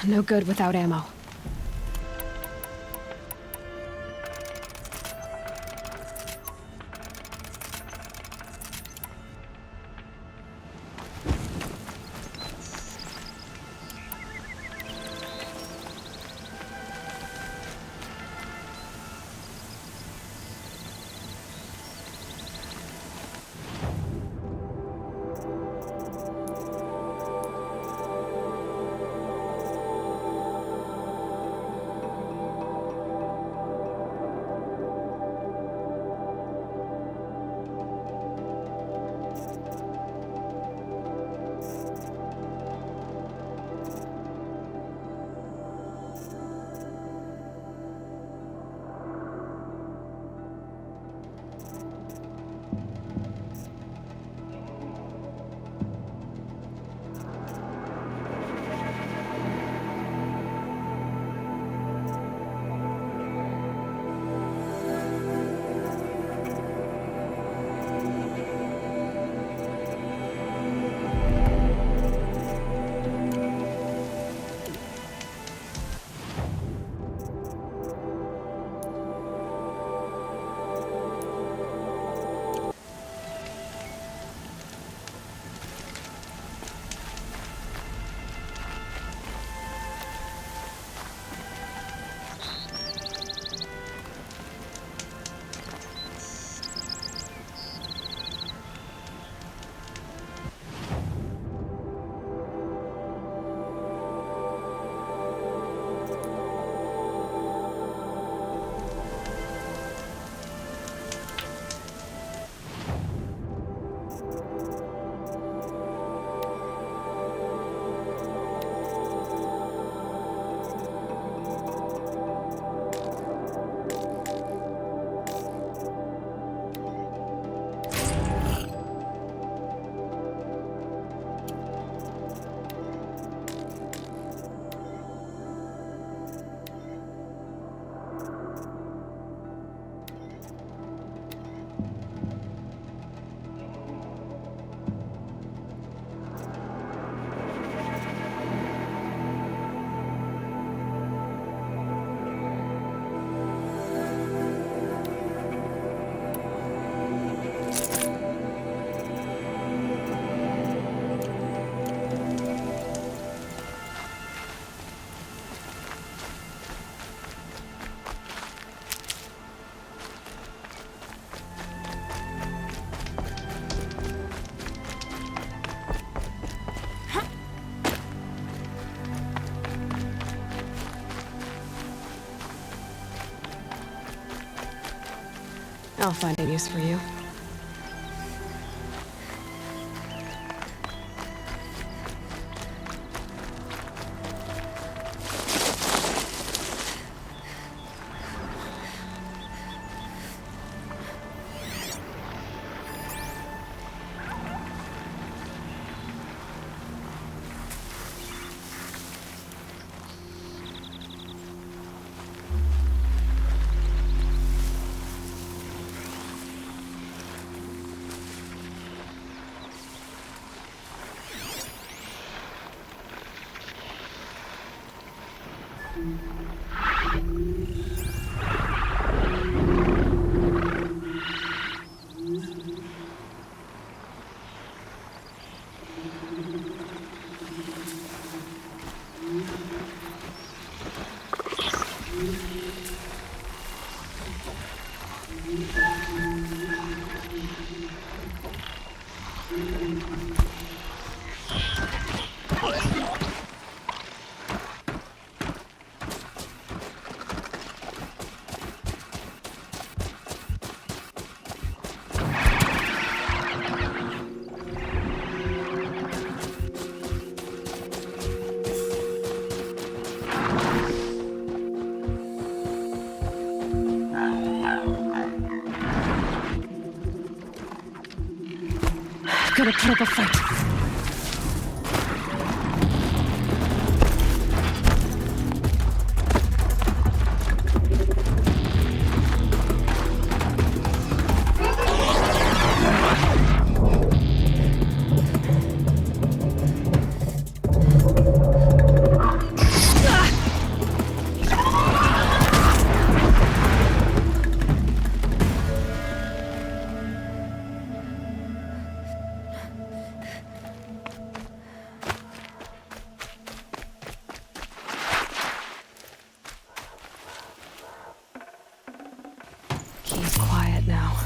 No good without ammo. I'll find a use for you. Gotta put up a fight. Keep quiet now.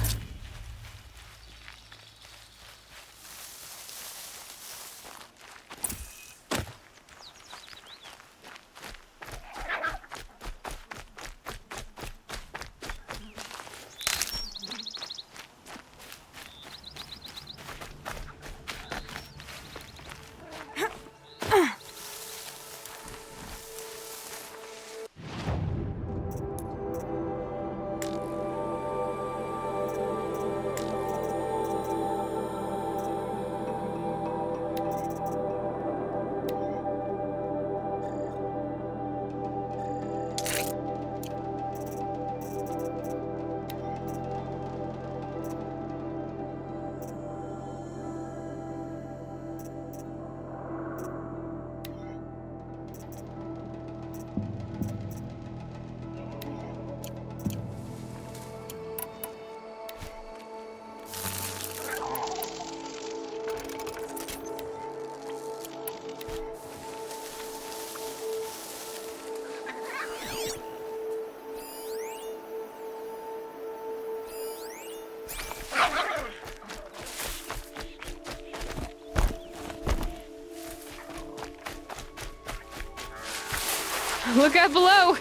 Look out below!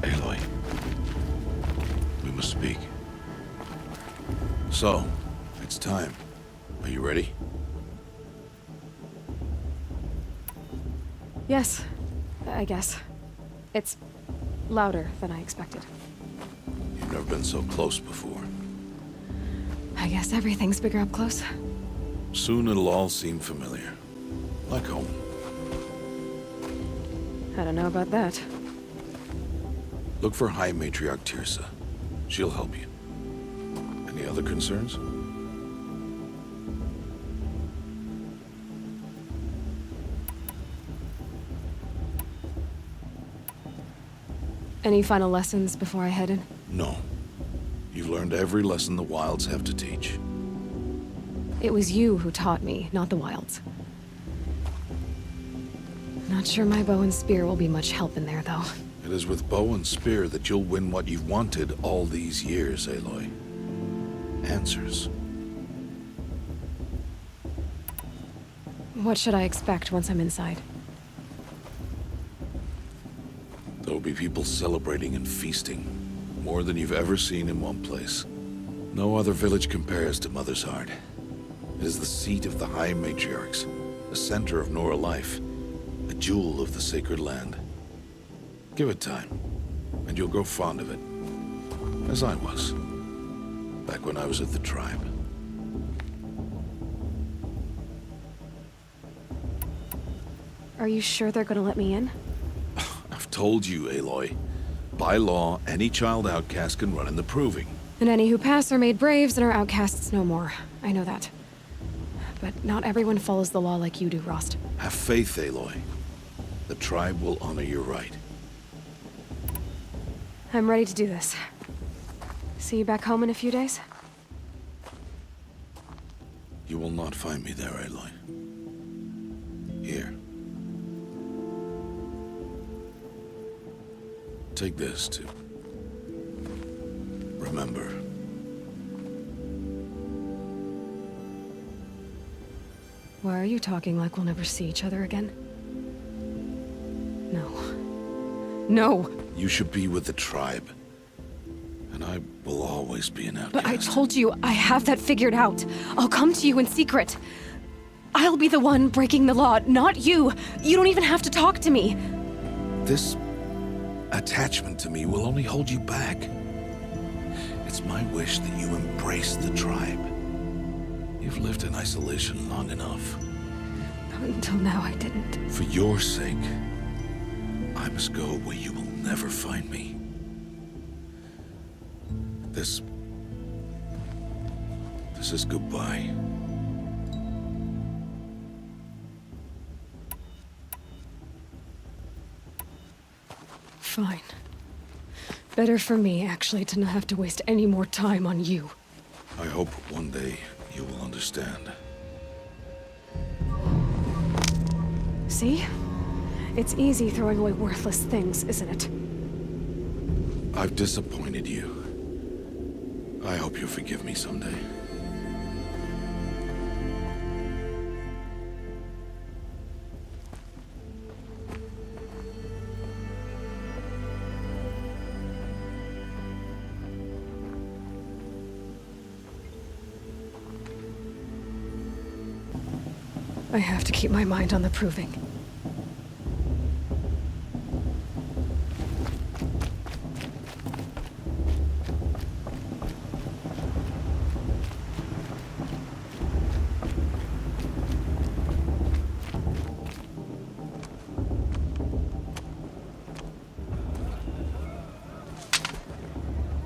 Aloy, we must speak. So, it's time. Are you ready? Yes, I guess. It's louder than I expected. You've never been so close before. I guess everything's bigger up close. Soon it'll all seem familiar. Like home. I don't know about that. Look for High Matriarch Tirsa. She'll help you. Any other concerns? Any final lessons before I head in? No. You've learned every lesson the Wilds have to teach. It was you who taught me, not the Wilds. Not sure my bow and spear will be much help in there, though. It is with bow and spear that you'll win what you've wanted all these years, Aloy. Answers. What should I expect once I'm inside? There will be people celebrating and feasting. More than you've ever seen in one place. No other village compares to Mother's Heart. It is the seat of the High Matriarchs, the center of Nora life, a jewel of the sacred land. Give it time, and you'll grow fond of it. As I was, back when I was at the tribe. Are you sure they're gonna let me in? I've told you, Aloy. By law, any child outcast can run in the proving. And any who pass are made braves and are outcasts no more. I know that. But not everyone follows the law like you do, Rost. Have faith, Aloy. The tribe will honor your right. I'm ready to do this. See you back home in a few days? You will not find me there, Aloy. Here. Take this to remember. Why are you talking like we'll never see each other again? No. No! You should be with the tribe. And I will always be an outcast. But I told you, I have that figured out. I'll come to you in secret. I'll be the one breaking the law, not you. You don't even have to talk to me. This attachment to me will only hold you back. It's my wish that you embrace the tribe. You've lived in isolation long enough. Until now, I didn't. For your sake, I must go where you will never find me. This is goodbye. Fine. Better for me, actually, to not have to waste any more time on you. I hope one day you will understand. See? It's easy throwing away worthless things, isn't it? I've disappointed you. I hope you'll forgive me someday. I have to keep my mind on the proving.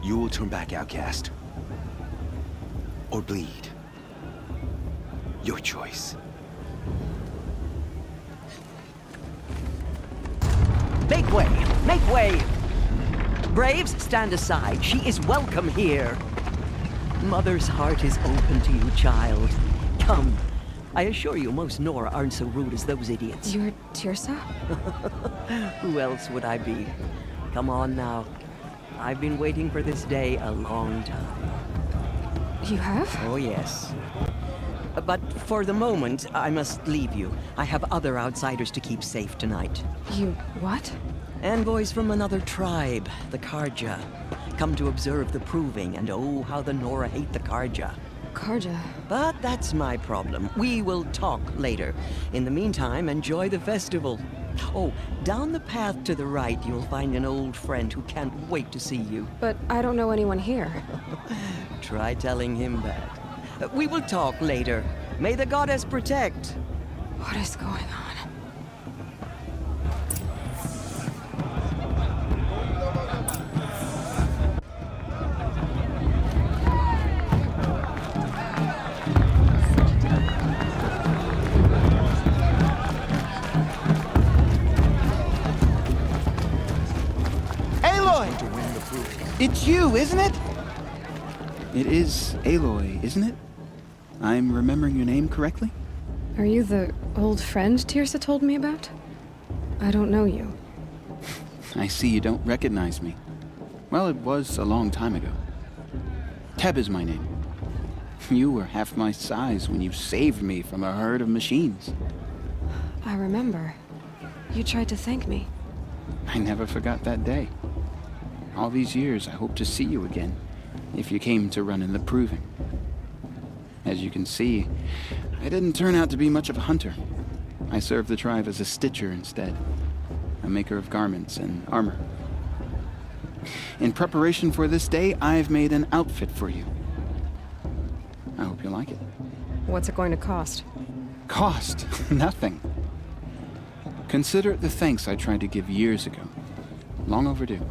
You will turn back, outcast. Or bleed. Your choice. Make way! Make way! Braves, stand aside. She is welcome here. Mother's heart is open to you, child. Come. I assure you, most Nora aren't so rude as those idiots. You're Tirsa? Who else would I be? Come on now. I've been waiting for this day a long time. You have? Oh, yes. But for the moment, I must leave you. I have other outsiders to keep safe tonight. You what? Envoys from another tribe, the Karja. Come to observe the proving, and oh, how the Nora hate the Karja. Karja. But that's my problem. We will talk later. In the meantime, enjoy the festival. Oh, down the path to the right, you'll find an old friend who can't wait to see you. But I don't know anyone here. Try telling him that. We will talk later. May the goddess protect. What is going on? Aloy! It's you, isn't it? It is Aloy, isn't it? I'm remembering your name correctly? Are you the old friend Tirsa told me about? I don't know you. I see you don't recognize me. Well, it was a long time ago. Teb is my name. You were half my size when you saved me from a herd of machines. I remember. You tried to thank me. I never forgot that day. All these years, I hope to see you again, if you came to run in the proving. As you can see, I didn't turn out to be much of a hunter. I served the tribe as a stitcher instead, a maker of garments and armor. In preparation for this day, I've made an outfit for you. I hope you like it. What's it going to cost? Cost? Nothing. Consider it the thanks I tried to give years ago. Long overdue.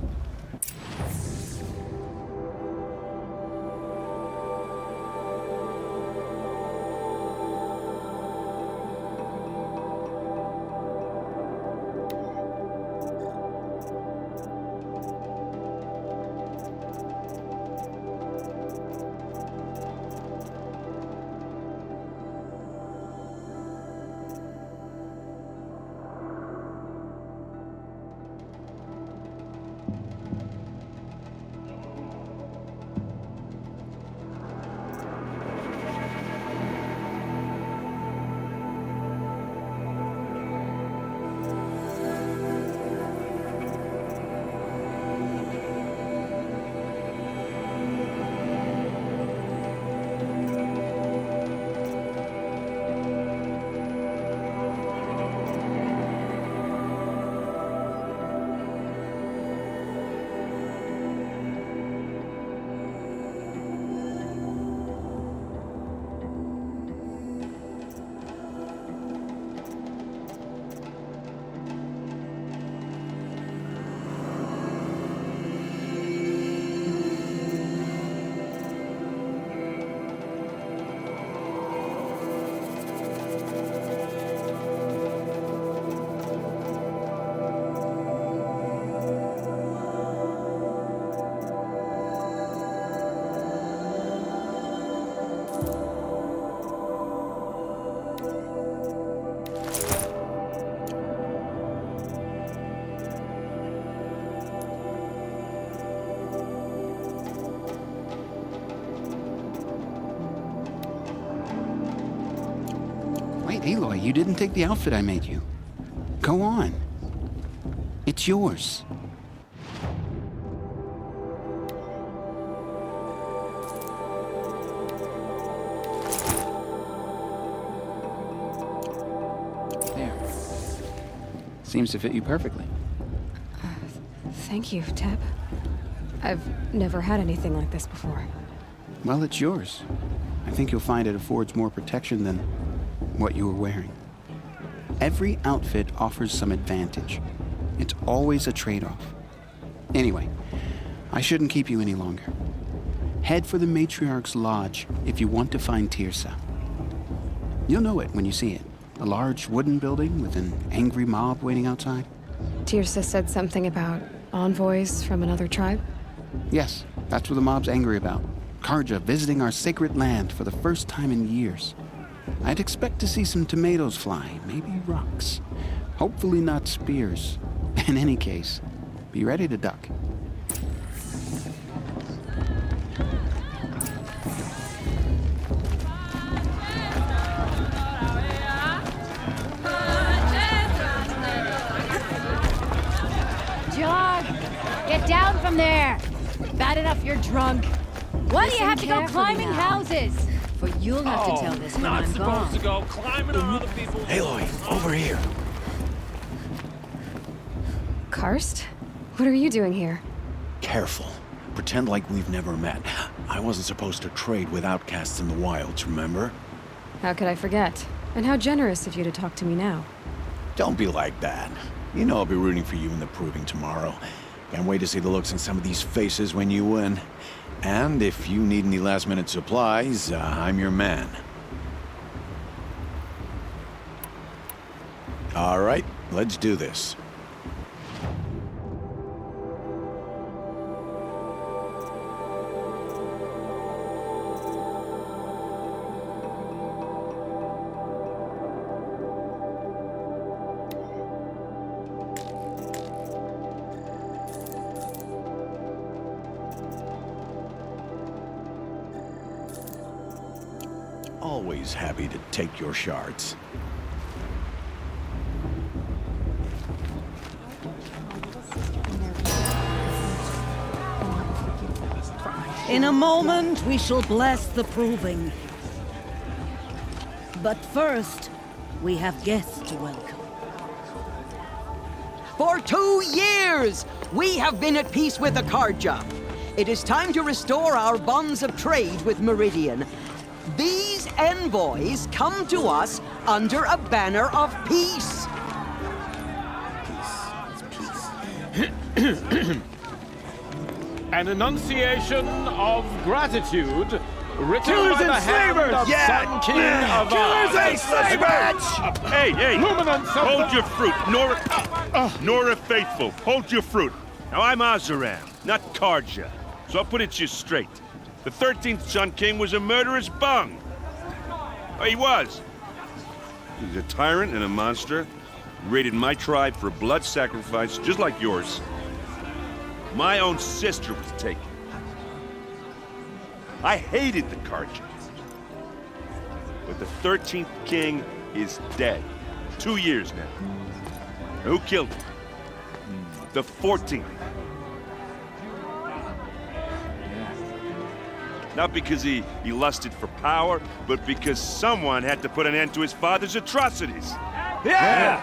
Aloy, you didn't take the outfit I made you. Go on. It's yours. There. Seems to fit you perfectly. Thank you, Teb. I've never had anything like this before. Well, it's yours. I think you'll find it affords more protection than what you were wearing. Every outfit offers some advantage. It's always a trade-off. Anyway, I shouldn't keep you any longer. Head for the Matriarch's Lodge if you want to find Tirsa. You'll know it when you see it. A large wooden building with an angry mob waiting outside. Tirsa said something about envoys from another tribe? Yes, that's what the mob's angry about. Karja visiting our sacred land for the first time in years. I'd expect to see some tomatoes fly, maybe rocks. Hopefully not spears. In any case, be ready to duck. John, get down from there. Bad enough you're drunk. Why do you have to go climbing houses? For you'll have to tell this when I'm gone. To go climbing on other people's... Aloy, over here. Karst? What are you doing here? Careful. Pretend like we've never met. I wasn't supposed to trade with outcasts in the wilds, remember? How could I forget? And how generous of you to talk to me now. Don't be like that. You know I'll be rooting for you in the proving tomorrow. Can't wait to see the looks on some of these faces when you win. And if you need any last-minute supplies, I'm your man. All right, let's do this. Always happy to take your shards. In a moment, we shall bless the proving. But first, we have guests to welcome. For 2 years, we have been at peace with the Karja. It is time to restore our bonds of trade with Meridian. These envoys come to us under a banner of peace. An enunciation of gratitude written Killers by the and hand slavers! of Sun King of Killers and slavers! Hey, hey! Luminance of Hold the- your fruit, Nora Faithful. Hold your fruit. Now I'm Azaram, not Karja, so I'll put it to you straight. The 13th Sun King was a murderous bung. Oh, he was. He's a tyrant and a monster. Raided my tribe for blood sacrifice, just like yours. My own sister was taken. I hated the Karja. But the 13th king is dead. 2 years now. Who killed him? The 14th. Not because he lusted for power, but because someone had to put an end to his father's atrocities. Yeah!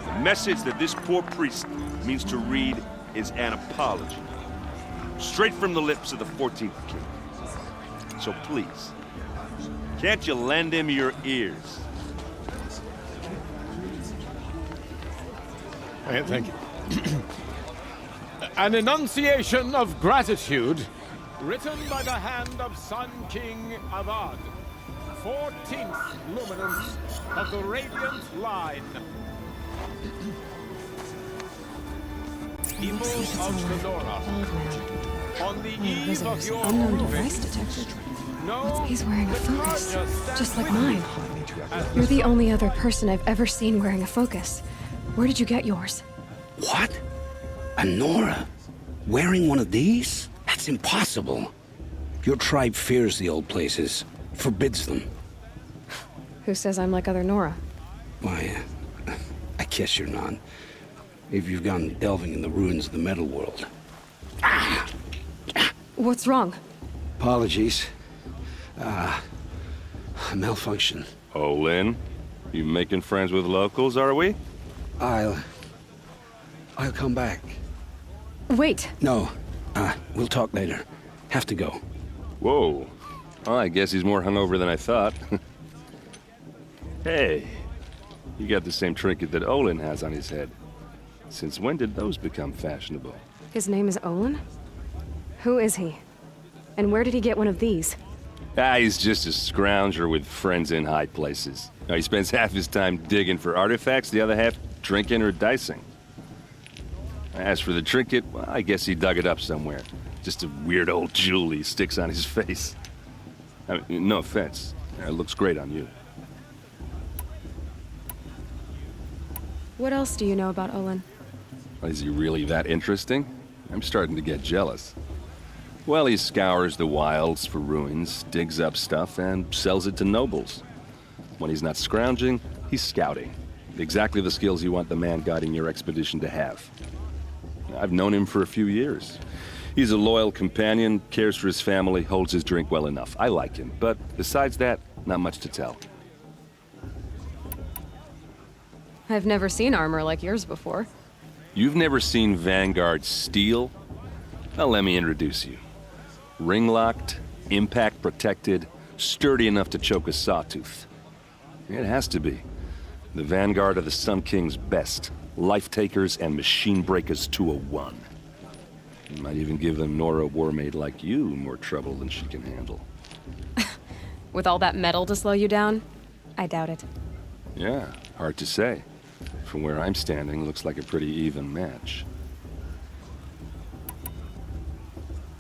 The message that this poor priest means to read is an apology. Straight from the lips of the 14th king. So please, can't you lend him your ears? Thank you. An enunciation of gratitude written by the hand of Sun King Avad, 14th luminance of the Radiant Line. People of Sonora, on the eve of your Unknown proving, device detected. know He's wearing a that focus, Karja stands just like with mine. you. You're the only other person I've ever seen wearing a focus. Where did you get yours? What? A Nora? Wearing one of these? That's impossible. Your tribe fears the old places, forbids them. Who says I'm like other Nora? Why, I guess you're none. If you've gone delving in the ruins of the metal world. What's wrong? Apologies. Malfunction. Oh, Lynn? You making friends with locals, are we? I'll come back. Wait. No. We'll talk later. Have to go. Whoa. Well, I guess he's more hungover than I thought. Hey, you got the same trinket that Olin has on his head. Since when did those become fashionable? His name is Olin? Who is he? And where did he get one of these? He's just a scrounger with friends in high places. He spends half his time digging for artifacts, the other half drinking or dicing. As for the trinket, well, I guess he dug it up somewhere. Just a weird old jewel he sticks on his face. I mean, no offense. It looks great on you. What else do you know about Olin? Is he really that interesting? I'm starting to get jealous. Well, he scours the wilds for ruins, digs up stuff, and sells it to nobles. When he's not scrounging, he's scouting. Exactly the skills you want the man guiding your expedition to have. I've known him for a few years. He's a loyal companion, cares for his family, holds his drink well enough. I like him, but besides that, not much to tell. I've never seen armor like yours before. You've never seen Vanguard steel? Well, let me introduce you. Ring-locked, impact-protected, sturdy enough to choke a sawtooth. It has to be. The Vanguard of the Sun King's best. Life-takers and machine-breakers to a one. You might even give a Nora warmaid like you more trouble than she can handle. With all that metal to slow you down? I doubt it. Yeah, hard to say. From where I'm standing, looks like a pretty even match.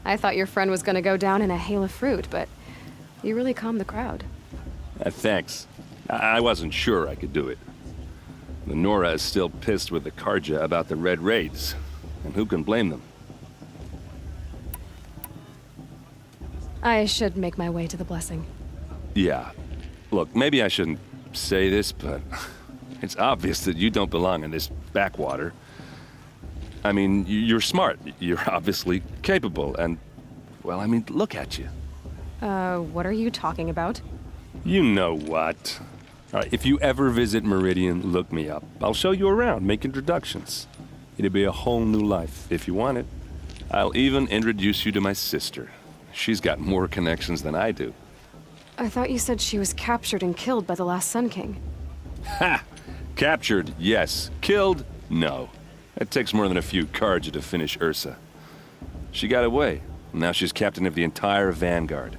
I thought your friend was gonna go down in a hail of fruit, but you really calmed the crowd. Thanks. I wasn't sure I could do it. The Nora is still pissed with the Karja about the Red Raids, and who can blame them? I should make my way to the blessing. Yeah. Look, maybe I shouldn't say this, but it's obvious that you don't belong in this backwater. I mean, you're smart. You're obviously capable, and, well, I mean, look at you. What are you talking about? You know what. All right, if you ever visit Meridian, look me up. I'll show you around, make introductions. It'll be a whole new life, if you want it. I'll even introduce you to my sister. She's got more connections than I do. I thought you said she was captured and killed by the last Sun King. Ha! Captured, yes. Killed, no. It takes more than a few Karja to finish Ursa. She got away. Now she's captain of the entire Vanguard.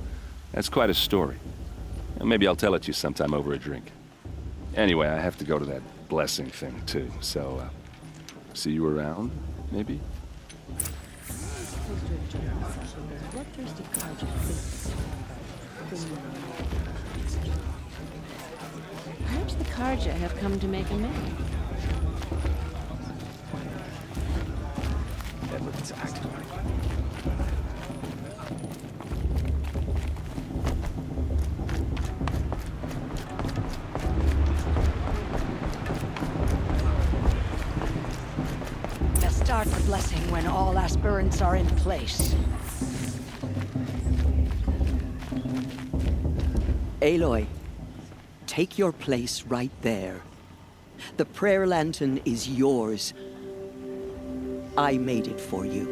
That's quite a story. Maybe I'll tell it to you sometime over a drink. Anyway, I have to go to that blessing thing, too. So, see you around, maybe? Perhaps the Karja have come to make amends. That looks active. Start the blessing when all aspirants are in place. Aloy, take your place right there. The prayer lantern is yours. I made it for you.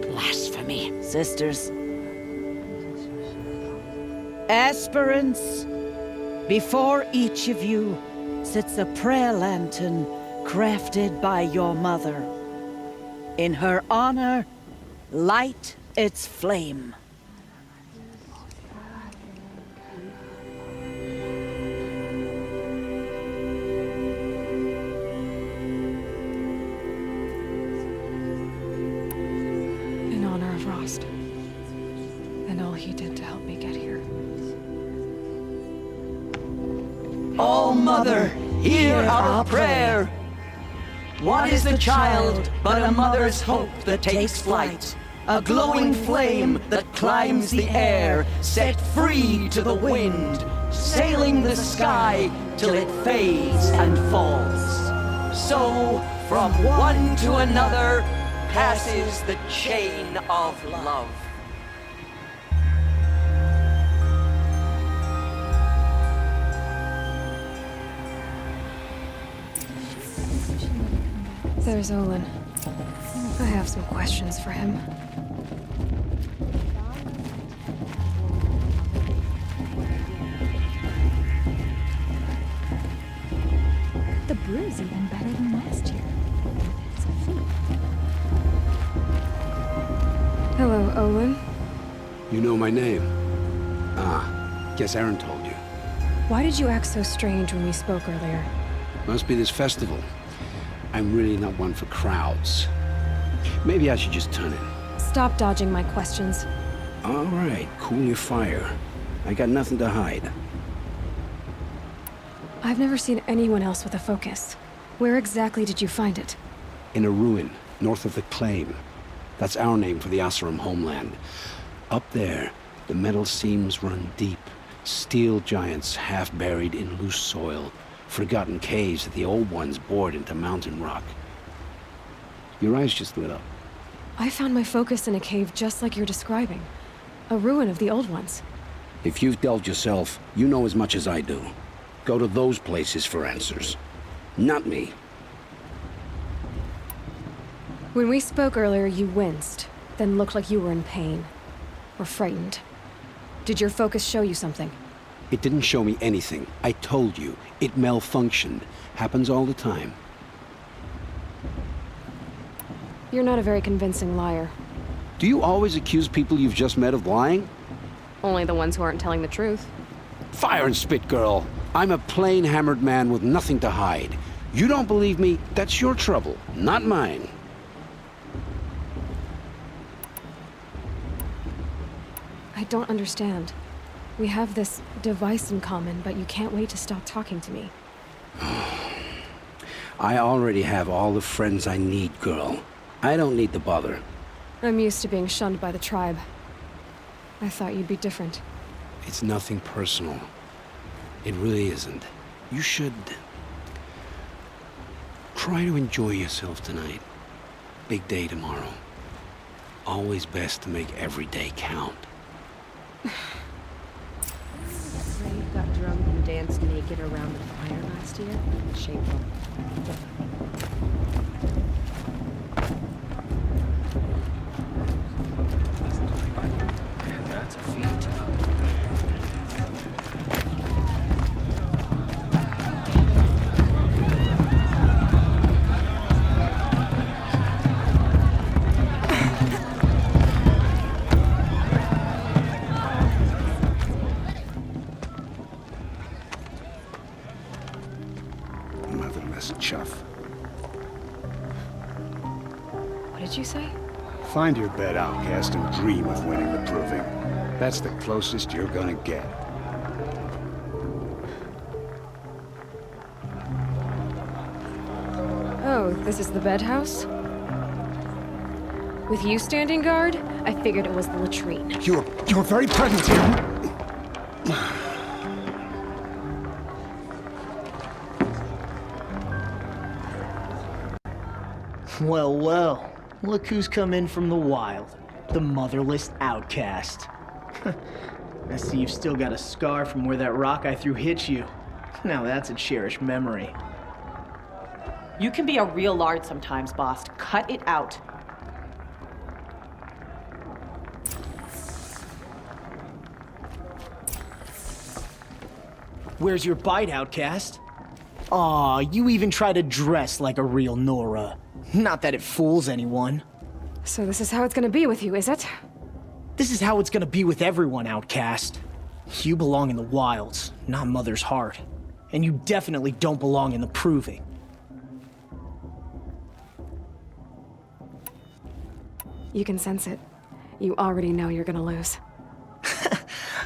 Blasphemy. Sisters. Aspirants, before each of you sits a prayer lantern crafted by your mother. In her honor, light its flame. In honor of Rost. And all he did to help me get here. All Mother, hear our prayer. What is the child but a mother's hope that takes flight? A glowing flame that climbs the air, set free to the wind, sailing the sky till it fades and falls. So, from one to another, passes the chain of love. There's Olin. I have some questions for him. The brew's even better than last year. It's a feat. Hello, Olin. You know my name? Ah, guess Aaron told you. Why did you act so strange when we spoke earlier? Must be this festival. I'm really not one for crowds. Maybe I should just turn in. Stop dodging my questions. All right, cool your fire. I got nothing to hide. I've never seen anyone else with a focus. Where exactly did you find it? In a ruin, north of the Claim. That's our name for the Oseram homeland. Up there, the metal seams run deep. Steel giants half buried in loose soil. Forgotten caves that the old ones bored into mountain rock. Your eyes just lit up. I found my focus in a cave just like you're describing. A ruin of the old ones. If you've delved yourself, you know as much as I do. Go to those places for answers. Not me. When we spoke earlier, you winced, then looked like you were in pain. Or frightened. Did your focus show you something? It didn't show me anything. I told you. It malfunctioned. Happens all the time. You're not a very convincing liar. Do you always accuse people you've just met of lying? Only the ones who aren't telling the truth. Fire and spit, girl. I'm a plain hammered man with nothing to hide. You don't believe me? That's your trouble, not mine. I don't understand. We have this device in common, but you can't wait to stop talking to me. I already have all the friends I need, girl. I don't need the bother. I'm used to being shunned by the tribe. I thought you'd be different. It's nothing personal. It really isn't. You should try to enjoy yourself tonight. Big day tomorrow. Always best to make every day count. Ray got drunk and danced naked around the fire last year. Shameful. That's a feat. Motherless chuff. What did you say? Find your bed, outcast, and dream of winning the proving. That's the closest you're gonna get. Oh, this is the bed house? With you standing guard, I figured it was the latrine. You're very present here. Well, well. Look who's come in from the wild. The motherless outcast. I see you've still got a scar from where that rock I threw hit you. Now that's a cherished memory. You can be a real lard sometimes, boss. Cut it out. Where's your bite, outcast? Aw, you even try to dress like a real Nora. Not that it fools anyone. So this is how it's gonna be with you, is it? This is how it's gonna be with everyone, outcast. You belong in the wilds, not Mother's Heart. And you definitely don't belong in the proving. You can sense it. You already know you're gonna lose.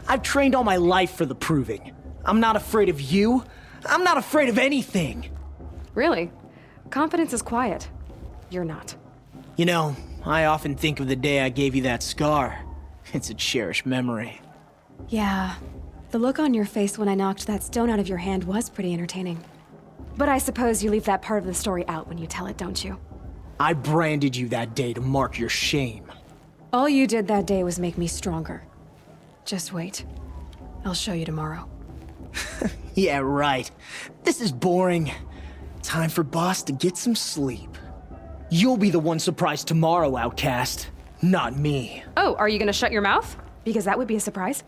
I've trained all my life for the proving. I'm not afraid of you. I'm not afraid of anything. Really? Confidence is quiet. You're not. You know, I often think of the day I gave you that scar. It's a cherished memory. Yeah. The look on your face when I knocked that stone out of your hand was pretty entertaining. But I suppose you leave that part of the story out when you tell it, don't you? I branded you that day to mark your shame. All you did that day was make me stronger. Just wait. I'll show you tomorrow. Yeah, right. This is boring. Time for Boss to get some sleep. You'll be the one surprised tomorrow, Outcast. Not me. Oh, are you gonna shut your mouth? Because that would be a surprise.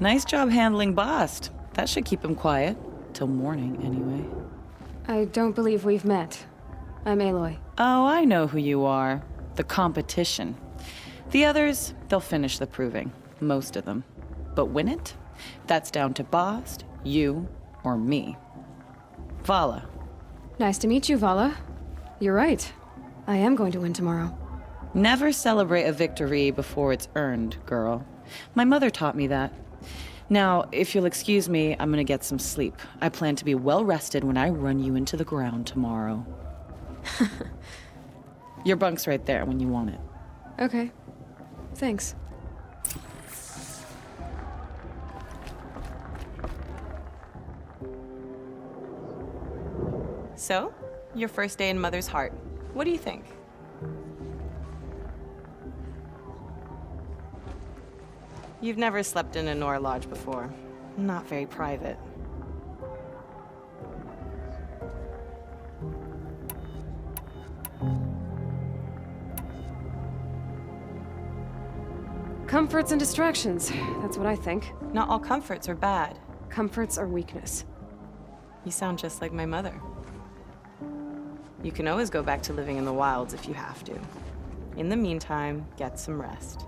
Nice job handling Bast. That should keep him quiet. Till morning, anyway. I don't believe we've met. I'm Aloy. Oh, I know who you are. The competition. The others, they'll finish the proving. Most of them. But win it? That's down to Bast, you, or me. Vala. Nice to meet you, Vala. You're right. I am going to win tomorrow. Never celebrate a victory before it's earned, girl. My mother taught me that. Now, if you'll excuse me, I'm gonna get some sleep. I plan to be well rested when I run you into the ground tomorrow. Your bunk's right there when you want it. Okay. Thanks. So, your first day in Mother's Heart. What do you think? You've never slept in a Nora lodge before. Not very private. Comforts and distractions. That's what I think. Not all comforts are bad. Comforts are weakness. You sound just like my mother. You can always go back to living in the wilds if you have to. In the meantime, get some rest.